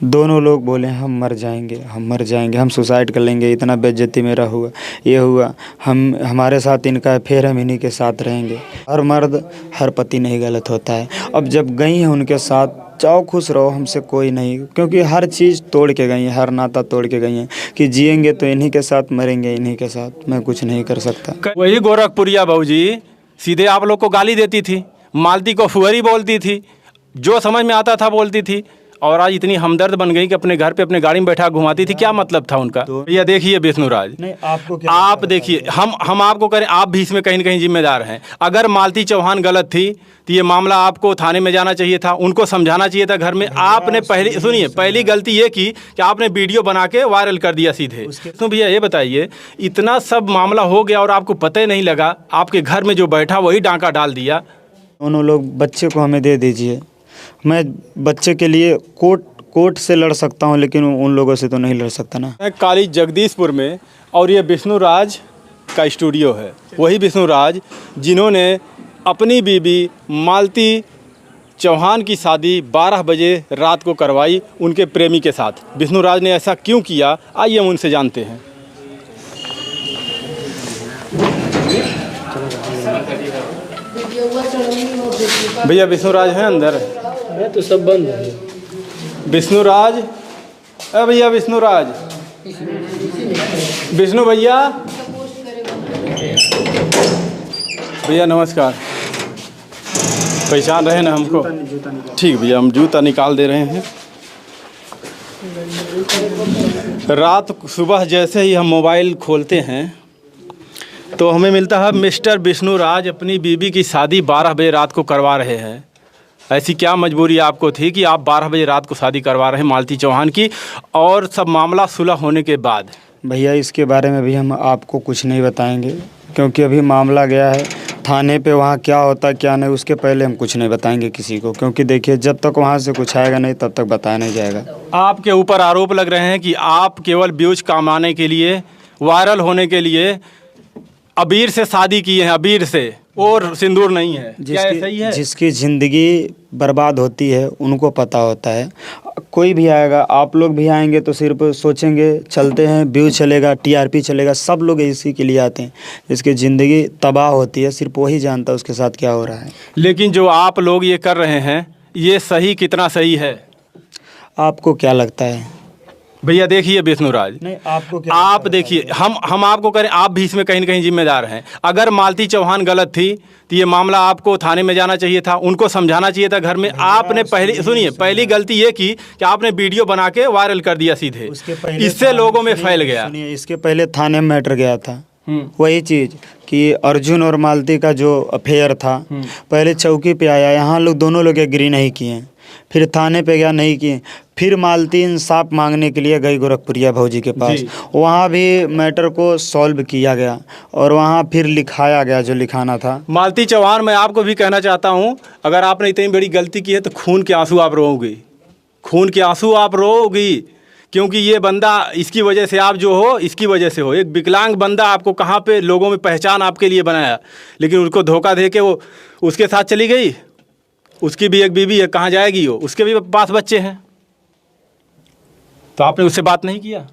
दोनों लोग बोले हम मर जाएंगे, हम मर जाएंगे, हम सुसाइड कर लेंगे, इतना बेइज्जती मेरा हुआ, ये हुआ, हम हमारे साथ इनका अफेयर, हम इन्हीं के साथ रहेंगे। हर मर्द हर पति नहीं गलत होता है। अब जब गई हैं उनके साथ, जाओ खुश रहो, हमसे कोई नहीं, क्योंकि हर चीज़ तोड़ के गई हैं, हर नाता तोड़ के गई हैं कि जिएंगे तो इन्हीं के साथ, मरेंगे इन्हीं के साथ, मैं कुछ नहीं कर सकता। वही गोरखपुरिया बहू जी सीधे आप लोग को गाली देती थी, मालती को फुहरी बोलती थी, जो समझ में आता था बोलती थी, और आज इतनी हमदर्द बन गई कि अपने घर पे अपने गाड़ी में बैठा घुमाती थी। क्या मतलब था उनका? तो ये देखिए विष्णुराज, नहीं आपको क्या, आप देखिए, हम आपको करें, आप भी इसमें कहीं न कहीं जिम्मेदार हैं। अगर मालती चौहान गलत थी तो ये मामला आपको थाने में जाना चाहिए था, उनको समझाना चाहिए था घर में। आपने पहली, सुनिए, पहली गलती ये की कि आपने वीडियो बना के वायरल कर दिया सीधे। तो भैया ये बताइए, इतना सब मामला हो गया और आपको पता ही नहीं लगा, आपके घर में जो बैठा वही डांका डाल दिया। दोनों लोग, बच्चे को हमें दे दीजिए, मैं बच्चे के लिए कोर्ट से लड़ सकता हूं, लेकिन उन लोगों से तो नहीं लड़ सकता ना। काली जगदीशपुर में, और ये विष्णुराज का स्टूडियो है। वही विष्णुराज जिन्होंने अपनी बीबी मालती चौहान की शादी 12 बजे रात को करवाई उनके प्रेमी के साथ। विष्णुराज ने ऐसा क्यों किया, आइए हम उनसे जानते हैं। भैया विष्णुराज हैं अंदर? तो सब बंद है। विष्णुराज, भैया विष्णुराज, विष्णु भैया, भैया नमस्कार, पहचान रहे ना हमको? ठीक भैया, हम जूता निकाल दे रहे हैं। रात सुबह जैसे ही हम मोबाइल खोलते हैं तो हमें मिलता है मिस्टर विष्णुराज अपनी बीबी की शादी 12 बजे रात को करवा रहे हैं। ऐसी क्या मजबूरी आपको थी कि आप 12 बजे रात को शादी करवा रहे हैं मालती चौहान की, और सब मामला सुलह होने के बाद? भैया इसके बारे में भी हम आपको कुछ नहीं बताएंगे, क्योंकि अभी मामला गया है थाने पे, वहाँ क्या होता क्या नहीं उसके पहले हम कुछ नहीं बताएंगे किसी को, क्योंकि देखिए जब तक वहाँ से कुछ आएगा नहीं तब तक बताया नहीं जाएगा। आपके ऊपर आरोप लग रहे हैं कि आप केवल व्यूज कमाने के लिए, वायरल होने के लिए अबीर से शादी की है, अबीर से, और सिंदूर नहीं है। क्या सही है? जिसकी ज़िंदगी बर्बाद होती है उनको पता होता है। कोई भी आएगा, आप लोग भी आएंगे तो सिर्फ सोचेंगे चलते हैं, व्यू चलेगा, टीआरपी चलेगा, सब लोग इसी के लिए आते हैं। जिसकी ज़िंदगी तबाह होती है सिर्फ वही जानता है उसके साथ क्या हो रहा है। लेकिन जो आप लोग ये कर रहे हैं, ये सही, कितना सही है आपको क्या लगता है? भैया देखिए विष्णुराज, नहीं आपको क्या, आप देखिए, हम आपको करें, आप भी इसमें कहीं न कहीं जिम्मेदार हैं। अगर मालती चौहान गलत थी तो ये मामला आपको थाने में जाना चाहिए था, उनको समझाना चाहिए था घर में। आपने पहली, सुनिए, पहली गलती ये की कि आपने वीडियो बना के वायरल कर दिया सीधे, इससे लोगों में फैल गया। सुनिए, इसके पहले थाने में मैटर गया था वही चीज़ कि अर्जुन और मालती का जो अफेयर था, पहले चौकी पे आया, यहाँ लोग दोनों लोग एग्री नहीं किए, फिर थाने पे गया, नहीं किए, फिर मालती इंसाफ मांगने के लिए गई गोरखपुरिया भौजी के पास, वहाँ भी मैटर को सॉल्व किया गया और वहाँ फिर लिखाया गया जो लिखाना था। मालती चौहान, मैं आपको भी कहना चाहता हूँ, अगर आपने इतनी बड़ी गलती की है तो खून के आंसू आप रोओगी, खून के आंसू आप रोओगी, क्योंकि ये बंदा, इसकी वजह से आप जो हो, इसकी वजह से हो। एक विकलांग बंदा आपको कहाँ पे लोगों में पहचान आपके लिए बनाया, लेकिन उसको धोखा दे के वो उसके साथ चली गई। उसकी भी एक बीवी है, कहाँ जाएगी वो? उसके भी पास बच्चे हैं, तो आपने उससे बात नहीं किया?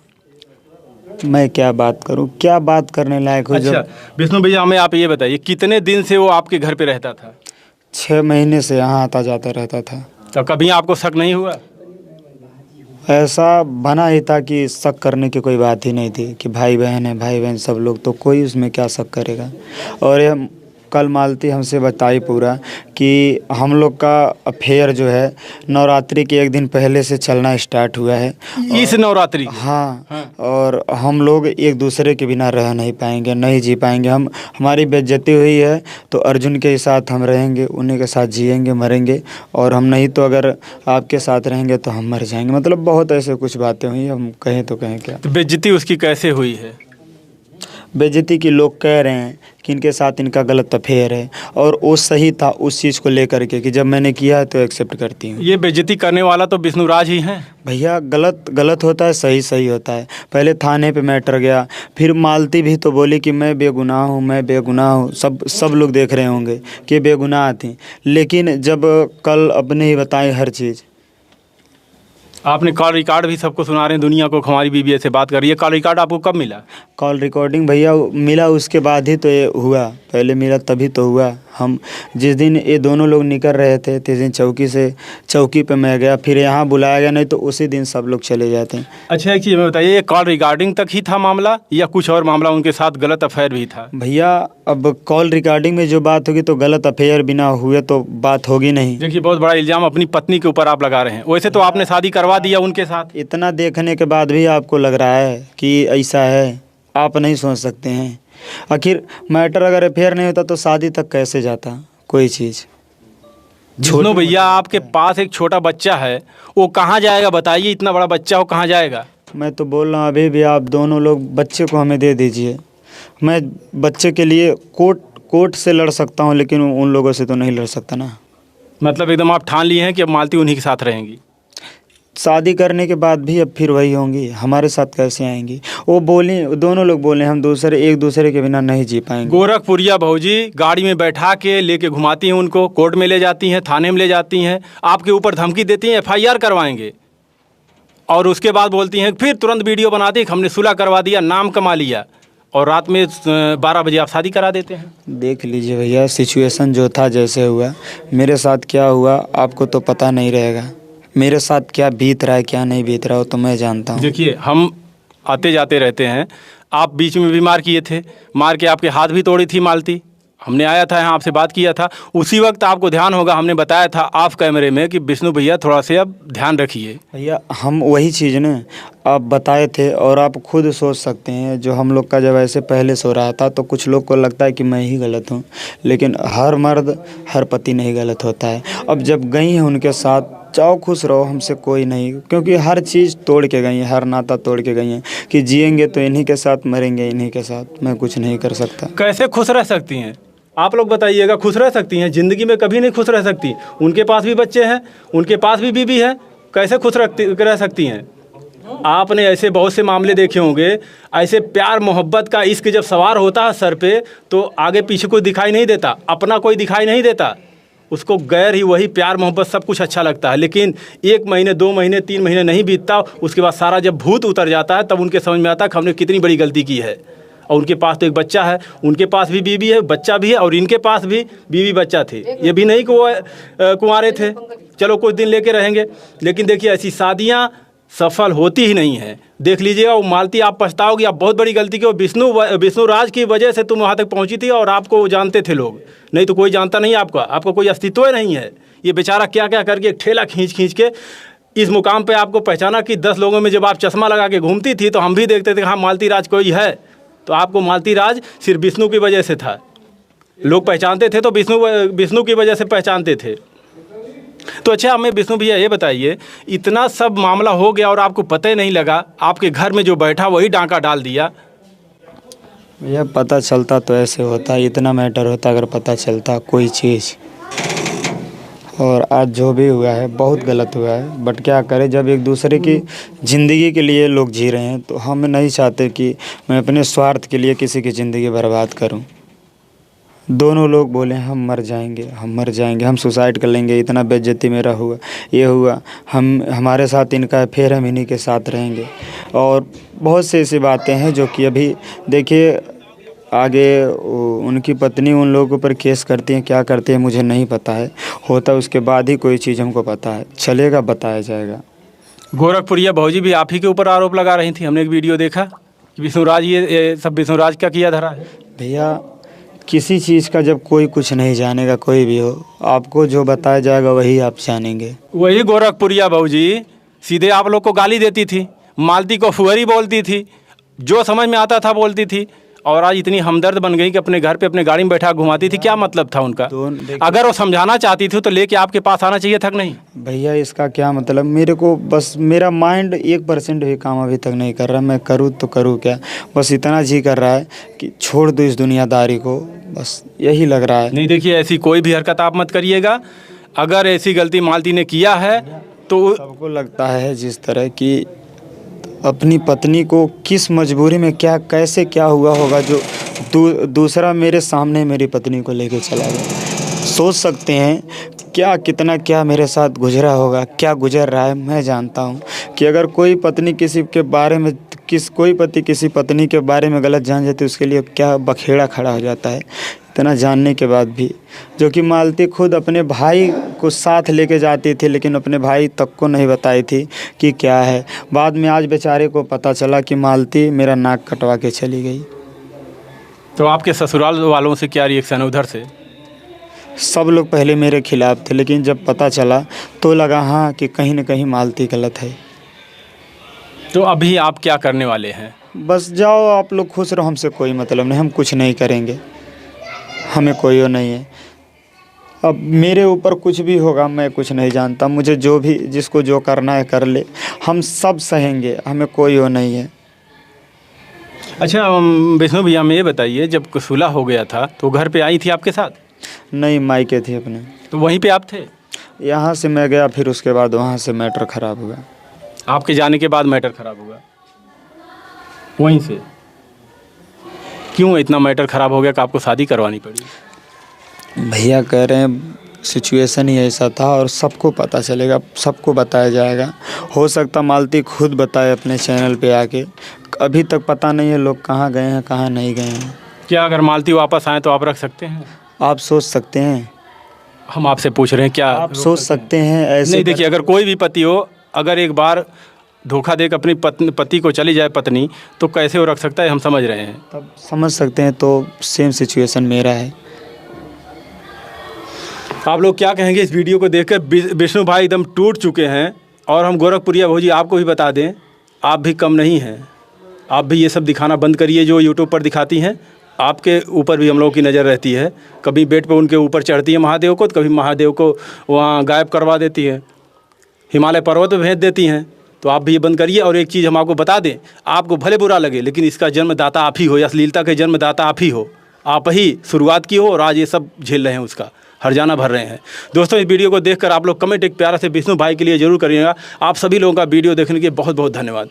मैं क्या बात करूं, क्या बात करने लायक हो? अच्छा विष्णु भैया, हमें आप ये बताइए, कितने दिन से वो आपके घर पे रहता था? 6 महीने से यहाँ आता जाता रहता था। तो कभी आपको शक नहीं हुआ? ऐसा बना ही था कि शक करने की कोई बात ही नहीं थी कि भाई बहन है, भाई बहन सब लोग, तो कोई उसमें क्या शक करेगा। और ये कल मालती हमसे बताई पूरा कि हम लोग का अफेयर जो है नवरात्रि के एक दिन पहले से चलना स्टार्ट हुआ है। इस नवरात्रि? हाँ, और हम लोग एक दूसरे के बिना रह नहीं पाएंगे, नहीं जी पाएंगे। हमारी बेइज्जती हुई है तो अर्जुन के साथ हम रहेंगे, उन्हीं के साथ जिएंगे, मरेंगे, और हम नहीं तो अगर आपके साथ रहेंगे तो हम मर जाएंगे। मतलब बहुत ऐसे कुछ बातें हुई, हम कहें तो कहें क्या। तो बेइज्जती उसकी कैसे हुई है? बेइज्जती की लोग कह रहे हैं कि इनके साथ इनका गलत अफेयर है, और वो सही था उस चीज़ को लेकर के कि जब मैंने किया है तो एक्सेप्ट करती हूँ। ये बेइज्जती करने वाला तो विष्णुराज ही हैं भैया। गलत होता है, सही सही होता है। पहले थाने पे मैटर गया, फिर मालती भी तो बोली कि मैं बेगुनाह हूँ, मैं बेगुनाह हूँ। सब लोग देख रहे होंगे कि बेगुनाह थी, लेकिन जब कल अपने ही बताए हर चीज़। आपने कॉल रिकॉर्ड भी सबको सुना रहे हैं, दुनिया को हमारी बीवी ऐसे बात कर रही है। कॉल रिकॉर्ड आपको कब मिला? कॉल रिकॉर्डिंग भैया मिला उसके बाद ही तो ये हुआ, पहले मिला तभी तो हुआ। हम जिस दिन ये दोनों लोग निकल रहे थे जिस दिन चौकी पे मैं गया, फिर यहाँ बुलाया गया, नहीं तो उसी दिन सब लोग चले जाते हैं। अच्छा एक चीज़ मैं बताइए, ये कॉल रिकॉर्डिंग तक ही था मामला या कुछ और मामला उनके साथ गलत अफेयर भी था? भैया अब कॉल रिकॉर्डिंग में जो बात होगी तो गलत अफेयर बिना हुए तो बात होगी नहीं। देखिए बहुत बड़ा इल्ज़ाम अपनी पत्नी के ऊपर आप लगा रहे हैं। वैसे तो आपने शादी करवा दिया उनके साथ। इतना देखने के बाद भी आपको लग रहा है कि ऐसा है, आप नहीं सोच सकते हैं। आखिर मैटर अगर अफेयर नहीं होता तो शादी तक कैसे जाता कोई चीज़। जिष्णु भैया आपके पास एक छोटा बच्चा है, वो कहाँ जाएगा बताइए? इतना बड़ा बच्चा वो कहाँ जाएगा? मैं तो बोल रहा हूँ अभी भी आप दोनों लोग बच्चे को हमें दे दीजिए। मैं बच्चे के लिए कोर्ट से लड़ सकता हूँ, लेकिन उन लोगों से तो नहीं लड़ सकता ना। मतलब एकदम आप ठान लिए हैं कि अब मालती उन्हीं के साथ रहेंगी? शादी करने के बाद भी अब फिर वही होंगी, हमारे साथ कैसे आएंगी? वो बोली, दोनों लोग बोले हम एक दूसरे के बिना नहीं जी पाएंगे। गोरखपुरिया भौजी गाड़ी में बैठा के लेके घुमाती हैं, उनको कोर्ट में ले जाती हैं, थाने में ले जाती हैं, आपके ऊपर धमकी देती हैं FIR करवाएंगे, और उसके बाद बोलती हैं फिर तुरंत वीडियो बनाती है हमने सुलह करवा दिया, नाम कमा लिया, और रात में 12 बजे आप शादी करा देते हैं। देख लीजिए भैया, सिचुएशन जो था जैसे हुआ, मेरे साथ क्या हुआ आपको तो पता नहीं रहेगा। मेरे साथ क्या बीत रहा है क्या नहीं बीत रहा हो तो मैं जानता हूँ। देखिए हम आते जाते रहते हैं, आप बीच में भी मार किए थे, मार के आपके हाथ भी तोड़ी थी मालती। हमने आया था यहाँ आपसे बात किया था, उसी वक्त आपको ध्यान होगा हमने बताया था ऑफ कैमरे में कि विष्णु भैया थोड़ा से अब ध्यान रखिए। भैया हम वही चीज़ ना आप बताए थे, और आप खुद सोच सकते हैं जो हम लोग का जब ऐसे पहले सो रहा था तो कुछ लोग को लगता है कि मैं ही गलत हूँ, लेकिन हर मर्द हर पति नहीं गलत होता है। अब जब गई हैं उनके साथ, जाओ खुश रहो, हमसे कोई नहीं, क्योंकि हर चीज़ तोड़ के गई हैं, हर नाता तोड़ के गई हैं कि जिएंगे तो इन्हीं के साथ, मरेंगे इन्हीं के साथ, मैं कुछ नहीं कर सकता। कैसे खुश रह सकती हैं आप लोग बताइएगा? खुश रह सकती हैं? ज़िंदगी में कभी नहीं खुश रह सकती। उनके पास भी बच्चे हैं, उनके पास भी बीवी है, कैसे खुश रह सकती हैं? आपने ऐसे बहुत से मामले देखे होंगे, ऐसे प्यार मोहब्बत का इश्क जब सवार होता है सर पे तो आगे पीछे कोई दिखाई नहीं देता, अपना कोई दिखाई नहीं देता, उसको गैर ही वही प्यार मोहब्बत सब कुछ अच्छा लगता है। लेकिन 1 महीने 2 महीने 3 महीने नहीं बीतता, उसके बाद सारा जब भूत उतर जाता है तब उनके समझ में आता है कि हमने कितनी बड़ी गलती की है। और उनके पास तो एक बच्चा है, उनके पास भी बीवी है, बच्चा भी है, और इनके पास भी बीवी बच्चा थे। ये भी नहीं कि वो कुंवारे थे, चलो कुछ दिन लेके रहेंगे, लेकिन देखिए ऐसी शादियाँ सफल होती ही नहीं है। देख लीजिएगा वो मालती, आप पछताओगे, आप बहुत बड़ी गलती की। वो विष्णु राज की वजह से तुम वहाँ तक पहुँची थी, और आपको जानते थे लोग, नहीं तो कोई जानता नहीं आपका कोई अस्तित्व ही नहीं है। ये बेचारा क्या क्या करके एक ठेला खींच के इस मुकाम पे आपको पहचाना कि 10 लोगों में जब आप चश्मा लगा के घूमती थी तो हम भी देखते थे हाँ मालती राज कोई है। तो आपको मालती राज सिर्फ विष्णु की वजह से था, लोग पहचानते थे तो विष्णु की वजह से पहचानते थे। तो अच्छा हमें विष्णु भैया ये बताइए, इतना सब मामला हो गया और आपको पता ही नहीं लगा, आपके घर में जो बैठा वही डांका डाल दिया। भैया पता चलता तो ऐसे होता, इतना मैटर होता अगर पता चलता कोई चीज़। और आज जो भी हुआ है बहुत गलत हुआ है, बट क्या करें, जब एक दूसरे की ज़िंदगी के लिए लोग जी रहे हैं तो हम नहीं चाहते कि मैं अपने स्वार्थ के लिए किसी की ज़िंदगी बर्बाद करूं। दोनों लोग बोले हम मर जाएंगे, हम सुसाइड कर लेंगे, इतना बेइज्जती मेरा हुआ, ये हुआ, हमारे साथ इनका अफेयर, हम इन्हीं के साथ रहेंगे। और बहुत से ऐसी बातें हैं जो कि अभी देखिए आगे उनकी पत्नी उन लोगों पर केस करती हैं, क्या करती है मुझे नहीं पता है, होता उसके बाद ही कोई चीज़ हमको पता है चलेगा, बताया जाएगा। गोरखपुरिया भौजी भी आप ही के ऊपर आरोप लगा रही थी, हमने एक वीडियो देखा कि विष्णुराज ये सब विष्णुराज का किया धरा है। भैया किसी चीज़ का जब कोई कुछ नहीं जानेगा, कोई भी हो, आपको जो बताया जाएगा वही आप जानेंगे। वही गोरखपुरिया भौजी सीधे आप लोग को गाली देती थी, मालती को फुहरी बोलती थी, जो समझ में आता था बोलती थी, और आज इतनी हमदर्द बन गई कि अपने घर पे अपने गाड़ी में बैठा घुमाती थी। क्या मतलब था उनका? अगर वो समझाना चाहती थी तो लेके आपके पास आना चाहिए था कि नहीं? भैया इसका क्या मतलब, मेरे को बस मेरा माइंड 1% भी काम अभी तक नहीं कर रहा, मैं करूँ तो करूँ क्या, बस इतना जी कर रहा है कि छोड़ दो इस दुनियादारी को, बस यही लग रहा है। नहीं देखिए ऐसी कोई भी हरकत आप मत करिएगा, अगर ऐसी गलती मालती ने किया है तो सबको लगता है जिस तरह की अपनी पत्नी को किस मजबूरी में कैसे क्या हुआ होगा जो दूसरा मेरे सामने मेरी पत्नी को लेके चला गया। सोच सकते हैं क्या कितना क्या मेरे साथ गुजरा होगा, क्या गुजर रहा है मैं जानता हूँ, कि अगर कोई पत्नी किसी के बारे में कोई पति किसी पत्नी के बारे में गलत जान जाती है उसके लिए क्या बखेड़ा खड़ा हो जाता है। इतना जानने के बाद भी, जो कि मालती खुद अपने भाई को साथ लेके जाती थी लेकिन अपने भाई तक को नहीं बताई थी कि क्या है। बाद में आज बेचारे को पता चला कि मालती मेरा नाक कटवा के चली गई। तो आपके ससुराल वालों से क्या रिएक्शन है उधर से? सब लोग पहले मेरे खिलाफ़ थे लेकिन जब पता चला तो लगा हाँ कि कहीं न कहीं मालती गलत है। तो अभी आप क्या करने वाले हैं? बस जाओ आप लोग खुश रहो, हमसे कोई मतलब नहीं, हम कुछ नहीं करेंगे, हमें कोई वो नहीं है। अब मेरे ऊपर कुछ भी होगा मैं कुछ नहीं जानता, मुझे जो भी जिसको जो करना है कर ले, हम सब सहेंगे, हमें कोई वो नहीं है। अच्छा विष्णु भैया, हमें ये बताइए, जब सुलह हो गया था तो घर पे आई थी आपके साथ? नहीं, मायके थे अपने। तो वहीं पे आप थे? यहाँ से मैं गया, फिर उसके बाद वहाँ से मैटर ख़राब हुआ। आपके जाने के बाद मैटर ख़राब हुआ वहीं से? क्यों इतना मैटर ख़राब हो गया कि आपको शादी करवानी पड़ी? भैया कह रहे हैं सिचुएशन ही ऐसा था और सबको पता चलेगा, सबको बताया जाएगा। हो सकता मालती खुद बताए अपने चैनल पे आके, अभी तक पता नहीं है लोग कहाँ गए हैं कहाँ नहीं गए हैं। क्या अगर मालती वापस आए तो आप रख सकते हैं? आप सोच सकते हैं, हम आपसे पूछ रहे हैं, क्या आप सोच सकते हैं ऐसे? नहीं, देखिए, अगर कोई भी पति हो, अगर एक बार धोखा देकर अपनी पति को चली जाए पत्नी, तो कैसे वो रख सकता है, हम समझ रहे हैं। तब समझ सकते हैं, तो सेम सिचुएशन मेरा है। आप लोग क्या कहेंगे इस वीडियो को देखकर? विष्णु भाई एकदम टूट चुके हैं। और हम गोरखपुरिया भौजी आपको भी बता दें, आप भी कम नहीं हैं, आप भी ये सब दिखाना बंद करिए जो यूट्यूब पर दिखाती हैं। आपके ऊपर भी हम लोगों की नज़र रहती है, कभी बेड पे उनके ऊपर चढ़ती है महादेव को, तो कभी महादेव को वहाँ गायब करवा देती है, हिमालय पर्वत पे भेज देती हैं। तो आप भी ये बंद करिए। और एक चीज़ हम आपको बता दें, आपको भले बुरा लगे लेकिन इसका जन्मदाता आप ही हो, अश्लीलता के जन्मदाता आप ही हो, आप ही शुरुआत की हो और आज ये सब झेल रहे हैं, उसका हर्जाना भर रहे हैं। दोस्तों, इस वीडियो को देखकर आप लोग कमेंट एक प्यारा से विष्णु भाई के लिए ज़रूर करिएगा। आप सभी लोगों का वीडियो देखने के लिए बहुत बहुत धन्यवाद।